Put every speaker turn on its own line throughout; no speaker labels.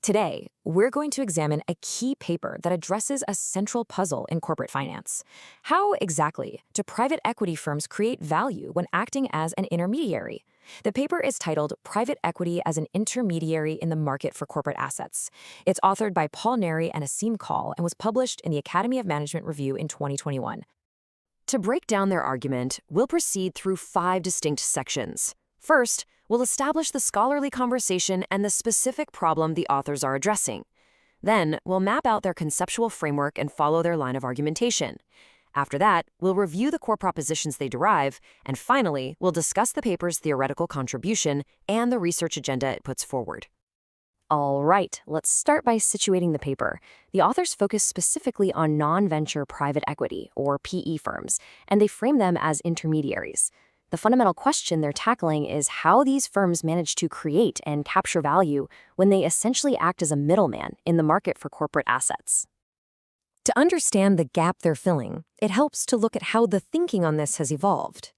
Today, we're going to examine a key paper that addresses a central puzzle in corporate finance. How exactly do private equity firms create value when acting as an intermediary? The paper is titled Private Equity as an Intermediary in the Market for Corporate Assets. It's authored by Nary and Kaul and was published in the Academy of Management Review in 2021. To break down their argument, we'll proceed through 5 distinct sections. First, we'll establish the scholarly conversation and the specific problem the authors are addressing. Then, we'll map out their conceptual framework and follow their line of argumentation. After that, we'll review the core propositions they derive, and finally, we'll discuss the paper's theoretical contribution and the research agenda it puts forward. All right, let's start by situating the paper. The authors focus specifically on non-venture private equity, or PE firms, and they frame them as intermediaries. The fundamental question they're tackling is how these firms manage to create and capture value when they essentially act as a middleman in the market for corporate assets. To understand the gap they're filling, it helps to look at how the thinking on this has evolved.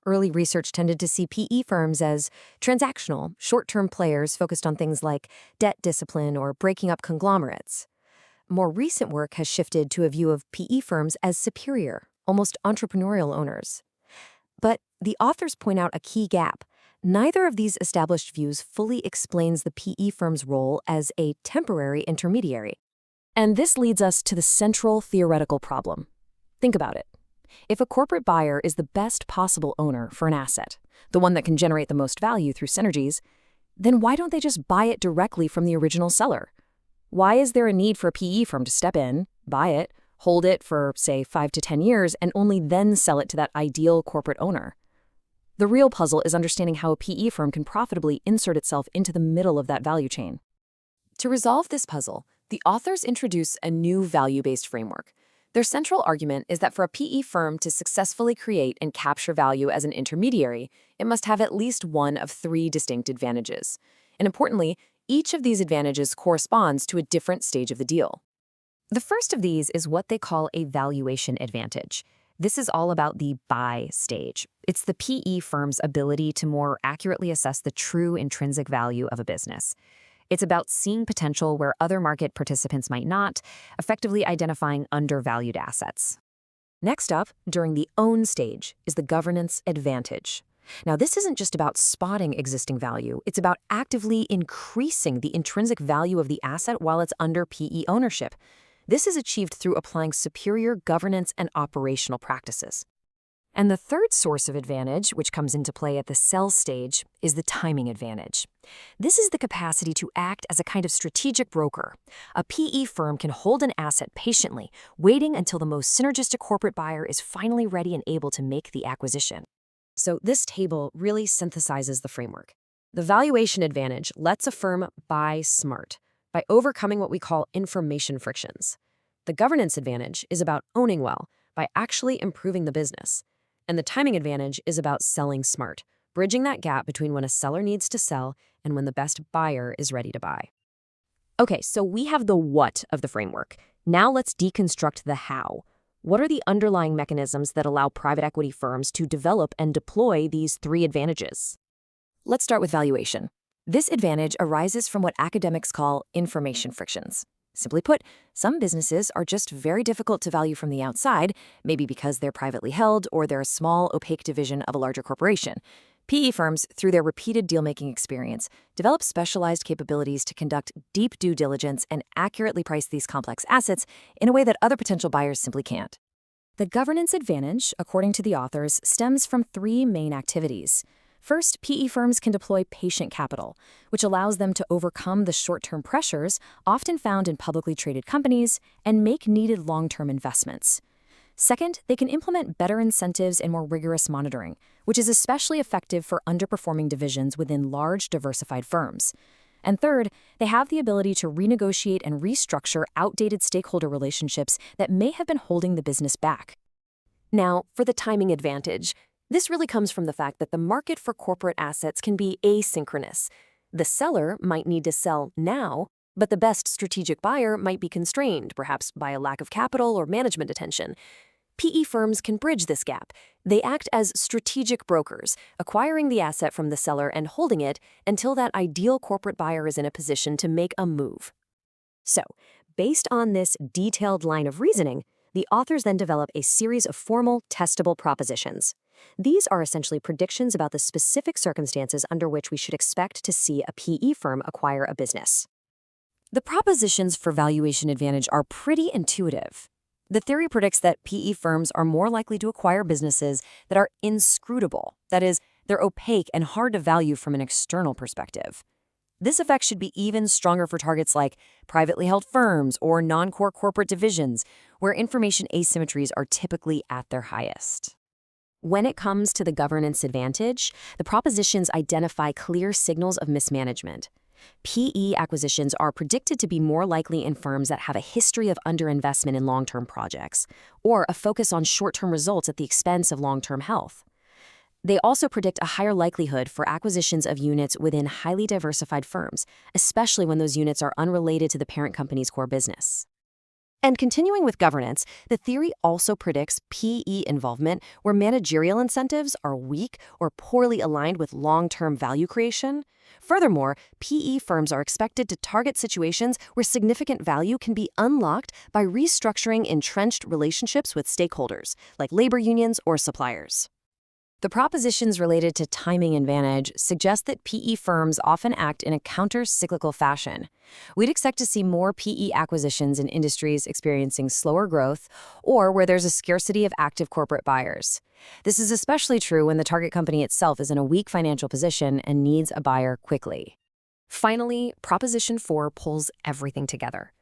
Early research tended to see PE firms as transactional, short-term players focused on things like debt discipline or breaking up conglomerates. More recent work has shifted to a view of PE firms as superior, almost entrepreneurial owners. But the authors point out a key gap. Neither of these established views fully explains the PE firm's role as a temporary intermediary. And this leads us to the central theoretical problem. Think about it. If a corporate buyer is the best possible owner for an asset, the one that can generate the most value through synergies, then why don't they just buy it directly from the original seller? Why is there a need for a PE firm to step in, buy it, hold it for, say, 5 to 10 years, and only then sell it to that ideal corporate owner? The real puzzle is understanding how a PE firm can profitably insert itself into the middle of that value chain. To resolve this puzzle, the authors introduce a new value-based framework. Their central argument is that for a PE firm to successfully create and capture value as an intermediary, it must have at least one of 3 distinct advantages. And importantly, each of these advantages corresponds to a different stage of the deal. The first of these is what they call a valuation advantage. This is all about the buy stage. It's the PE firm's ability to more accurately assess the true intrinsic value of a business. It's about seeing potential where other market participants might not, effectively identifying undervalued assets. Next up, during the own stage, is the governance advantage. Now, this isn't just about spotting existing value. It's about actively increasing the intrinsic value of the asset while it's under PE ownership. This is achieved through applying superior governance and operational practices. And the third source of advantage, which comes into play at the sell stage, is the timing advantage. This is the capacity to act as a kind of strategic broker. A PE firm can hold an asset patiently, waiting until the most synergistic corporate buyer is finally ready and able to make the acquisition. So this table really synthesizes the framework. The valuation advantage lets a firm buy smart by overcoming what we call information frictions. The governance advantage is about owning well by actually improving the business. And the timing advantage is about selling smart, bridging that gap between when a seller needs to sell and when the best buyer is ready to buy. Okay, so we have the what of the framework. Now let's deconstruct the how. What are the underlying mechanisms that allow private equity firms to develop and deploy these 3 advantages? Let's start with valuation. This advantage arises from what academics call information frictions. Simply put, some businesses are just very difficult to value from the outside, maybe because they're privately held or they're a small, opaque division of a larger corporation. PE firms, through their repeated deal-making experience, develop specialized capabilities to conduct deep due diligence and accurately price these complex assets in a way that other potential buyers simply can't. The governance advantage, according to the authors, stems from 3 main activities. First, PE firms can deploy patient capital, which allows them to overcome the short-term pressures often found in publicly traded companies and make needed long-term investments. Second, they can implement better incentives and more rigorous monitoring, which is especially effective for underperforming divisions within large, diversified firms. And third, they have the ability to renegotiate and restructure outdated stakeholder relationships that may have been holding the business back. Now, for the timing advantage, this really comes from the fact that the market for corporate assets can be asynchronous. The seller might need to sell now, but the best strategic buyer might be constrained, perhaps by a lack of capital or management attention. PE firms can bridge this gap. They act as strategic brokers, acquiring the asset from the seller and holding it until that ideal corporate buyer is in a position to make a move. So, based on this detailed line of reasoning, the authors then develop a series of formal, testable propositions. These are essentially predictions about the specific circumstances under which we should expect to see a PE firm acquire a business. The propositions for valuation advantage are pretty intuitive. The theory predicts that PE firms are more likely to acquire businesses that are inscrutable, that is, they're opaque and hard to value from an external perspective. This effect should be even stronger for targets like privately held firms or non-core corporate divisions, where information asymmetries are typically at their highest. When it comes to the governance advantage, the propositions identify clear signals of mismanagement. PE acquisitions are predicted to be more likely in firms that have a history of underinvestment in long-term projects, or a focus on short-term results at the expense of long-term health. They also predict a higher likelihood for acquisitions of units within highly diversified firms, especially when those units are unrelated to the parent company's core business. And continuing with governance, the theory also predicts PE involvement where managerial incentives are weak or poorly aligned with long-term value creation. Furthermore, PE firms are expected to target situations where significant value can be unlocked by restructuring entrenched relationships with stakeholders, like labor unions or suppliers. The propositions related to timing advantage suggest that PE firms often act in a counter-cyclical fashion. We'd expect to see more PE acquisitions in industries experiencing slower growth or where there's a scarcity of active corporate buyers. This is especially true when the target company itself is in a weak financial position and needs a buyer quickly. Finally, Proposition 4 pulls everything together.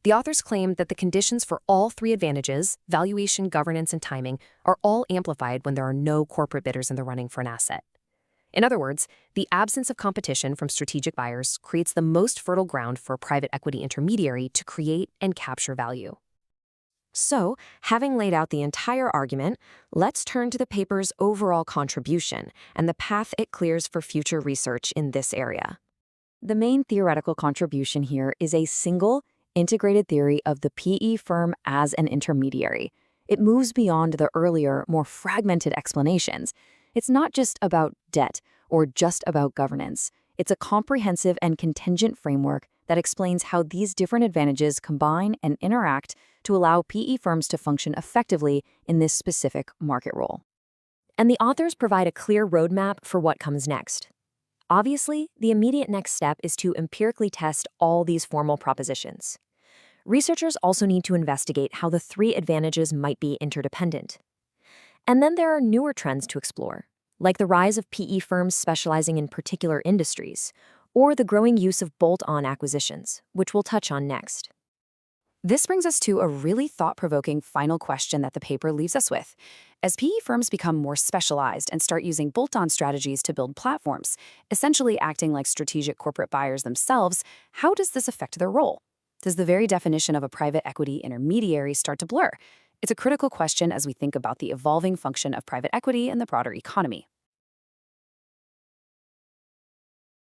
The authors claim that the conditions for all three advantages, valuation, governance, and timing, are all amplified when there are no corporate bidders in the running for an asset. In other words, the absence of competition from strategic buyers creates the most fertile ground for a private equity intermediary to create and capture value. So, having laid out the entire argument, let's turn to the paper's overall contribution and the path it clears for future research in this area. The main theoretical contribution here is a single, integrated theory of the PE firm as an intermediary. It moves beyond the earlier, more fragmented explanations. It's not just about debt or just about governance. It's a comprehensive and contingent framework that explains how these different advantages combine and interact to allow PE firms to function effectively in this specific market role. And the authors provide a clear roadmap for what comes next. Obviously, the immediate next step is to empirically test all these formal propositions. Researchers also need to investigate how the three advantages might be interdependent. And then there are newer trends to explore, like the rise of PE firms specializing in particular industries, or the growing use of bolt-on acquisitions, which we'll touch on next. This brings us to a really thought-provoking final question that the paper leaves us with. As PE firms become more specialized and start using bolt-on strategies to build platforms, essentially acting like strategic corporate buyers themselves, how does this affect their role? Does the very definition of a private equity intermediary start to blur? It's a critical question as we think about the evolving function of private equity in the broader economy.